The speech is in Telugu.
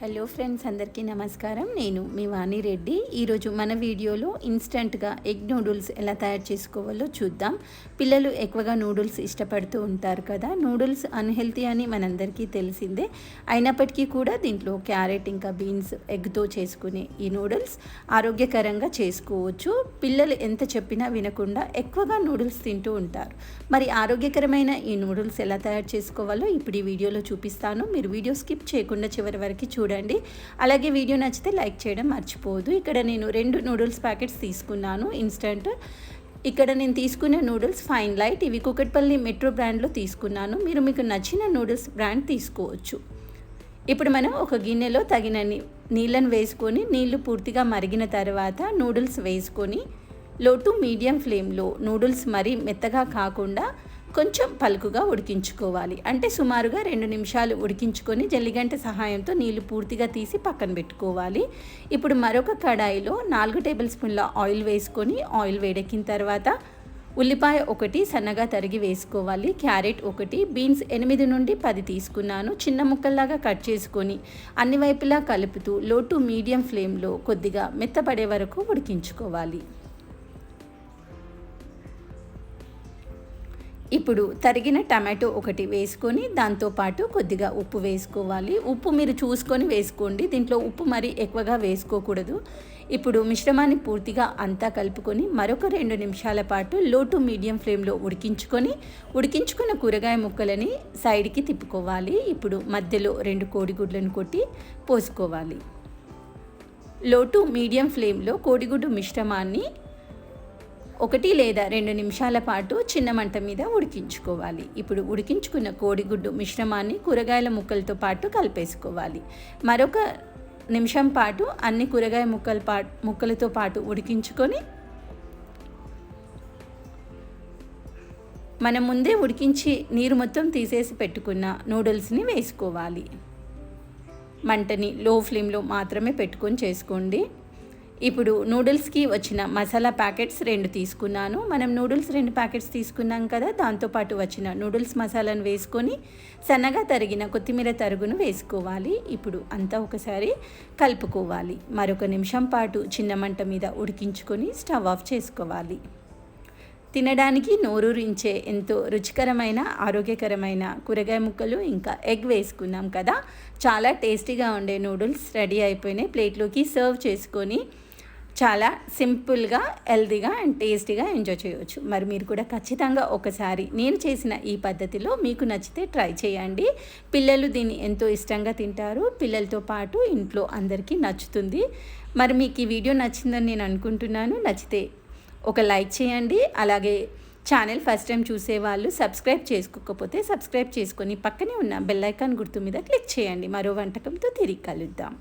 హలో ఫ్రెండ్స్, అందరికీ నమస్కారం. నేను మీ వాణి రెడ్డి. ఈరోజు మన వీడియోలో ఇన్స్టంట్గా ఎగ్ నూడిల్స్ ఎలా తయారు చేసుకోవాలో చూద్దాం. పిల్లలు ఎక్కువగా నూడిల్స్ ఇష్టపడుతూ ఉంటారు కదా. నూడిల్స్ అన్హెల్తీ అని మనందరికీ తెలిసిందే. అయినప్పటికీ కూడా దీంట్లో క్యారెట్ ఇంకా బీన్స్ ఎగ్తో చేసుకునే ఈ నూడిల్స్ ఆరోగ్యకరంగా చేసుకోవచ్చు. పిల్లలు ఎంత చెప్పినా వినకుండా ఎక్కువగా నూడిల్స్ తింటూ ఉంటారు. మరి ఆరోగ్యకరమైన ఈ నూడిల్స్ ఎలా తయారు చేసుకోవాలో ఇప్పుడు ఈ వీడియోలో చూపిస్తాను. మీరు వీడియో స్కిప్ చేయకుండా చివరి వరకు చూడండి. అలాగే వీడియో నచ్చితే లైక్ చేయడం మర్చిపోవద్దు. ఇక్కడ నేను 2 నూడిల్స్ ప్యాకెట్స్ తీసుకున్నాను ఇన్స్టంట్. ఇక్కడ నేను తీసుకునే నూడిల్స్ ఫైన్ లైట్. ఇవి కుకట్పల్లి మెట్రో బ్రాండ్లో తీసుకున్నాను. మీరు మీకు నచ్చిన నూడిల్స్ బ్రాండ్ తీసుకోవచ్చు. ఇప్పుడు మనం ఒక గిన్నెలో తగినన్ని నీళ్ళను వేసుకొని నీళ్లు పూర్తిగా మరిగిన తర్వాత నూడిల్స్ వేసుకొని లో టు మీడియం ఫ్లేమ్లో నూడిల్స్ మరీ మెత్తగా కాకుండా కొంచెం పలుకుగా ఉడికించుకోవాలి. అంటే సుమారుగా 2 నిమిషాలు ఉడికించుకొని జల్లిగంట సహాయంతో నీళ్లు పూర్తిగా తీసి పక్కన పెట్టుకోవాలి. ఇప్పుడు మరొక కడాయిలో 4 టేబుల్ స్పూన్ల ఆయిల్ వేసుకొని ఆయిల్ వేడెక్కిన తర్వాత ఉల్లిపాయ 1 సన్నగా తరిగి వేసుకోవాలి. క్యారెట్ 1, బీన్స్ 8 నుండి 10 తీసుకున్నాను. చిన్న ముక్కల్లాగా కట్ చేసుకొని అన్ని వైపులా కలుపుతూ లో టు మీడియం ఫ్లేమ్లో కొద్దిగా మెత్తపడే వరకు ఉడికించుకోవాలి. ఇప్పుడు తరిగిన టమాటో 1 వేసుకొని దాంతోపాటు కొద్దిగా ఉప్పు వేసుకోవాలి. ఉప్పు మీరు చూసుకొని వేసుకోండి. దీంట్లో ఉప్పు మరీ ఎక్కువగా వేసుకోకూడదు. ఇప్పుడు మిశ్రమాన్ని పూర్తిగా అంతా కలుపుకొని మరొక 2 నిమిషాల పాటు లో టు మీడియం ఫ్లేమ్లో ఉడికించుకున్న కూరగాయ ముక్కలని సైడ్కి తిప్పుకోవాలి. ఇప్పుడు మధ్యలో 2 కోడిగుడ్లను కొట్టి పోసుకోవాలి. లో టు మీడియం ఫ్లేమ్లో కోడిగుడ్డు మిశ్రమాన్ని 1 లేదా 2 నిమిషాల పాటు చిన్న మంట మీద ఉడికించుకోవాలి. ఇప్పుడు ఉడికించుకున్న కోడిగుడ్డు మిశ్రమాన్ని కూరగాయల ముక్కలతో పాటు కలిపేసుకోవాలి. మరొక నిమిషం పాటు అన్ని కూరగాయ ముక్కలతో పాటు ఉడికించుకొని మనం ముందే ఉడికించి నీరు మొత్తం తీసేసి పెట్టుకున్న నూడిల్స్ని వేసుకోవాలి. మంటని లో ఫ్లేమ్లో మాత్రమే పెట్టుకొని చేసుకోండి. ఇప్పుడు నూడిల్స్కి వచ్చిన మసాలా ప్యాకెట్స్ 2 తీసుకున్నాను. మనం నూడిల్స్ 2 ప్యాకెట్స్ తీసుకున్నాం కదా, దాంతోపాటు వచ్చిన నూడిల్స్ మసాలాను వేసుకొని సన్నగా తరిగిన కొత్తిమీర తరుగును వేసుకోవాలి. ఇప్పుడు అంతా ఒకసారి కలుపుకోవాలి. మరొక నిమిషం పాటు చిన్న మంట మీద ఉడికించుకొని స్టవ్ ఆఫ్ చేసుకోవాలి. తినడానికి నోరూరించే ఎంతో రుచికరమైన ఆరోగ్యకరమైన కూరగాయ ముక్కలు ఇంకా ఎగ్ వేసుకున్నాం కదా. చాలా టేస్టీగా ఉండే నూడిల్స్ రెడీ అయిపోయినాయి. ప్లేట్లోకి సర్వ్ చేసుకొని చాలా సింపుల్గా, హెల్తీగా అండ్ టేస్టీగా ఎంజాయ్ చేయవచ్చు. మరి మీరు కూడా ఖచ్చితంగా ఒకసారి నేను చేసిన ఈ పద్ధతిలో మీకు నచ్చితే ట్రై చేయండి. పిల్లలు దీన్ని ఎంతో ఇష్టంగా తింటారు. పిల్లలతో పాటు ఇంట్లో అందరికీ నచ్చుతుంది. మరి మీకు ఈ వీడియో నచ్చిందని నేను అనుకుంటున్నాను. నచ్చితే ఒక లైక్ చేయండి. అలాగే ఛానల్ ఫస్ట్ టైం చూసేవాళ్ళు సబ్స్క్రైబ్ చేసుకోకపోతే సబ్స్క్రైబ్ చేసుకొని పక్కనే ఉన్న బెల్ ఐకాన్ గుర్తు మీద క్లిక్ చేయండి. మరో వంటకంతో తిరిగి కలుద్దాం.